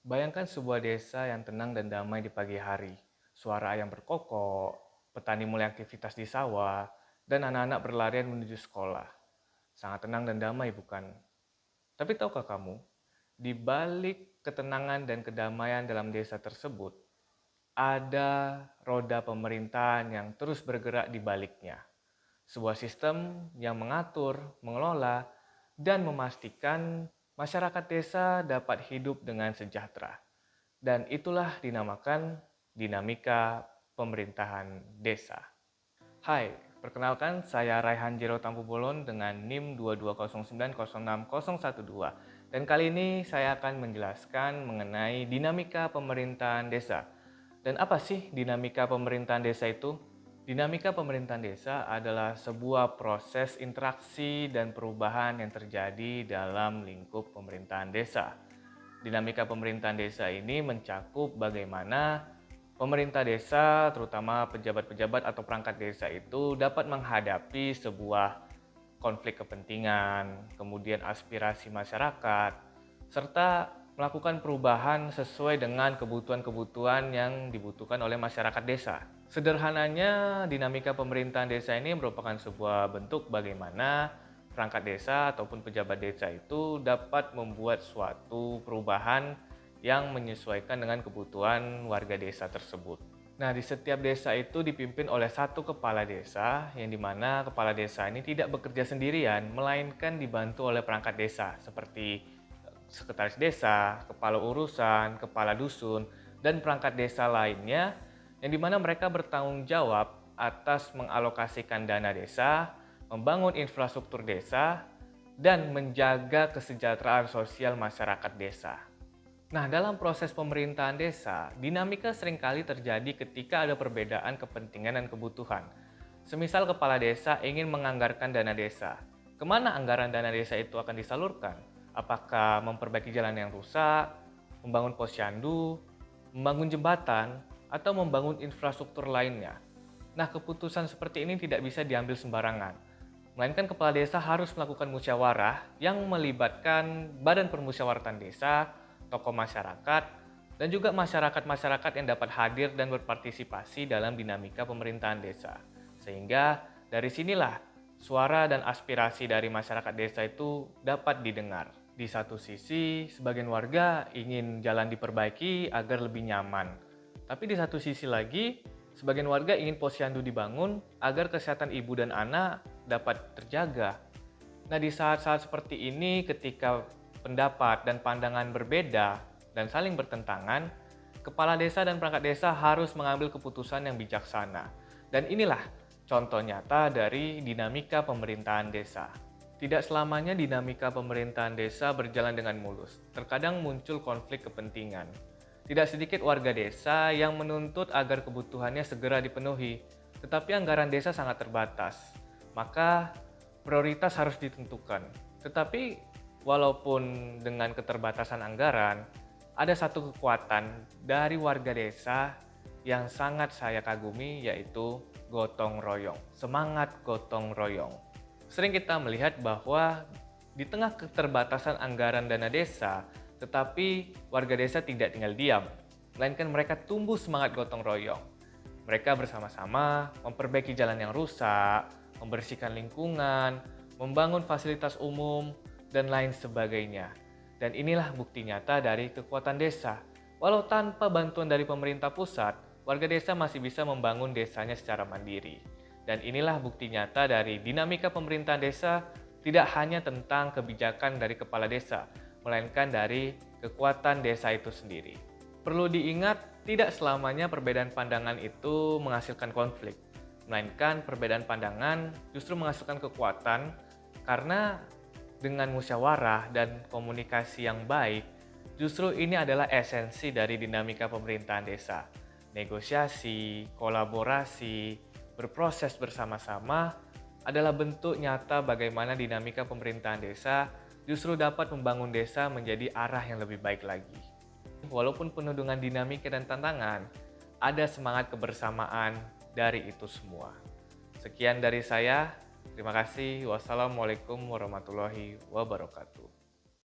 Bayangkan sebuah desa yang tenang dan damai di pagi hari. Suara ayam berkokok, petani mulai aktivitas di sawah, dan anak-anak berlarian menuju sekolah. Sangat tenang dan damai, bukan? Tapi tahukah kamu, di balik ketenangan dan kedamaian dalam desa tersebut, ada roda pemerintahan yang terus bergerak di baliknya. Sebuah sistem yang mengatur, mengelola, dan memastikan masyarakat desa dapat hidup dengan sejahtera. Dan itulah dinamakan dinamika pemerintahan desa. Hai, perkenalkan saya Raihan Jero Tampu Bolon dengan NIM 2209060012. Dan kali ini saya akan menjelaskan mengenai dinamika pemerintahan desa. Dan apa sih dinamika pemerintahan desa itu? Dinamika pemerintahan desa adalah sebuah proses interaksi dan perubahan yang terjadi dalam lingkup pemerintahan desa. Dinamika pemerintahan desa ini mencakup bagaimana pemerintah desa, terutama pejabat-pejabat atau perangkat desa itu dapat menghadapi sebuah konflik kepentingan, kemudian aspirasi masyarakat, serta melakukan perubahan sesuai dengan kebutuhan-kebutuhan yang dibutuhkan oleh masyarakat desa. Sederhananya, dinamika pemerintahan desa ini merupakan sebuah bentuk bagaimana perangkat desa ataupun pejabat desa itu dapat membuat suatu perubahan yang menyesuaikan dengan kebutuhan warga desa tersebut. Nah, di setiap desa itu dipimpin oleh satu kepala desa, yang dimana kepala desa ini tidak bekerja sendirian, melainkan dibantu oleh perangkat desa, seperti sekretaris desa, kepala urusan, kepala dusun, dan perangkat desa lainnya, yang dimana mereka bertanggung jawab atas mengalokasikan dana desa, membangun infrastruktur desa, dan menjaga kesejahteraan sosial masyarakat desa. Nah, dalam proses pemerintahan desa, dinamika seringkali terjadi ketika ada perbedaan kepentingan dan kebutuhan. Semisal kepala desa ingin menganggarkan dana desa. Kemana anggaran dana desa itu akan disalurkan? Apakah memperbaiki jalan yang rusak, membangun posyandu, membangun jembatan, atau membangun infrastruktur lainnya? Nah, keputusan seperti ini tidak bisa diambil sembarangan. Melainkan kepala desa harus melakukan musyawarah yang melibatkan badan permusyawaratan desa, tokoh masyarakat, dan juga masyarakat-masyarakat yang dapat hadir dan berpartisipasi dalam dinamika pemerintahan desa. Sehingga dari sinilah suara dan aspirasi dari masyarakat desa itu dapat didengar. Di satu sisi, sebagian warga ingin jalan diperbaiki agar lebih nyaman. Tapi di satu sisi lagi, sebagian warga ingin posyandu dibangun agar kesehatan ibu dan anak dapat terjaga. Nah, di saat-saat seperti ini, ketika pendapat dan pandangan berbeda dan saling bertentangan, kepala desa dan perangkat desa harus mengambil keputusan yang bijaksana. Dan inilah contoh nyata dari dinamika pemerintahan desa. Tidak selamanya dinamika pemerintahan desa berjalan dengan mulus. Terkadang muncul konflik kepentingan. Tidak sedikit warga desa yang menuntut agar kebutuhannya segera dipenuhi, tetapi anggaran desa sangat terbatas. Maka prioritas harus ditentukan. Tetapi walaupun dengan keterbatasan anggaran, ada satu kekuatan dari warga desa yang sangat saya kagumi, yaitu gotong royong. Semangat gotong royong. Sering kita melihat bahwa di tengah keterbatasan anggaran dana desa, tetapi warga desa tidak tinggal diam, melainkan mereka tumbuh semangat gotong royong. Mereka bersama-sama memperbaiki jalan yang rusak, membersihkan lingkungan, membangun fasilitas umum, dan lain sebagainya. Dan inilah bukti nyata dari kekuatan desa. Walau tanpa bantuan dari pemerintah pusat, warga desa masih bisa membangun desanya secara mandiri. Dan inilah bukti nyata dari dinamika pemerintahan desa tidak hanya tentang kebijakan dari kepala desa, melainkan dari kekuatan desa itu sendiri. Perlu diingat, tidak selamanya perbedaan pandangan itu menghasilkan konflik, melainkan perbedaan pandangan justru menghasilkan kekuatan karena dengan musyawarah dan komunikasi yang baik, justru ini adalah esensi dari dinamika pemerintahan desa. Negosiasi, kolaborasi, berproses bersama-sama adalah bentuk nyata bagaimana dinamika pemerintahan desa justru dapat membangun desa menjadi arah yang lebih baik lagi. Walaupun penuh dengan dinamika dan tantangan, ada semangat kebersamaan dari itu semua. Sekian dari saya. Terima kasih. Wassalamualaikum warahmatullahi wabarakatuh.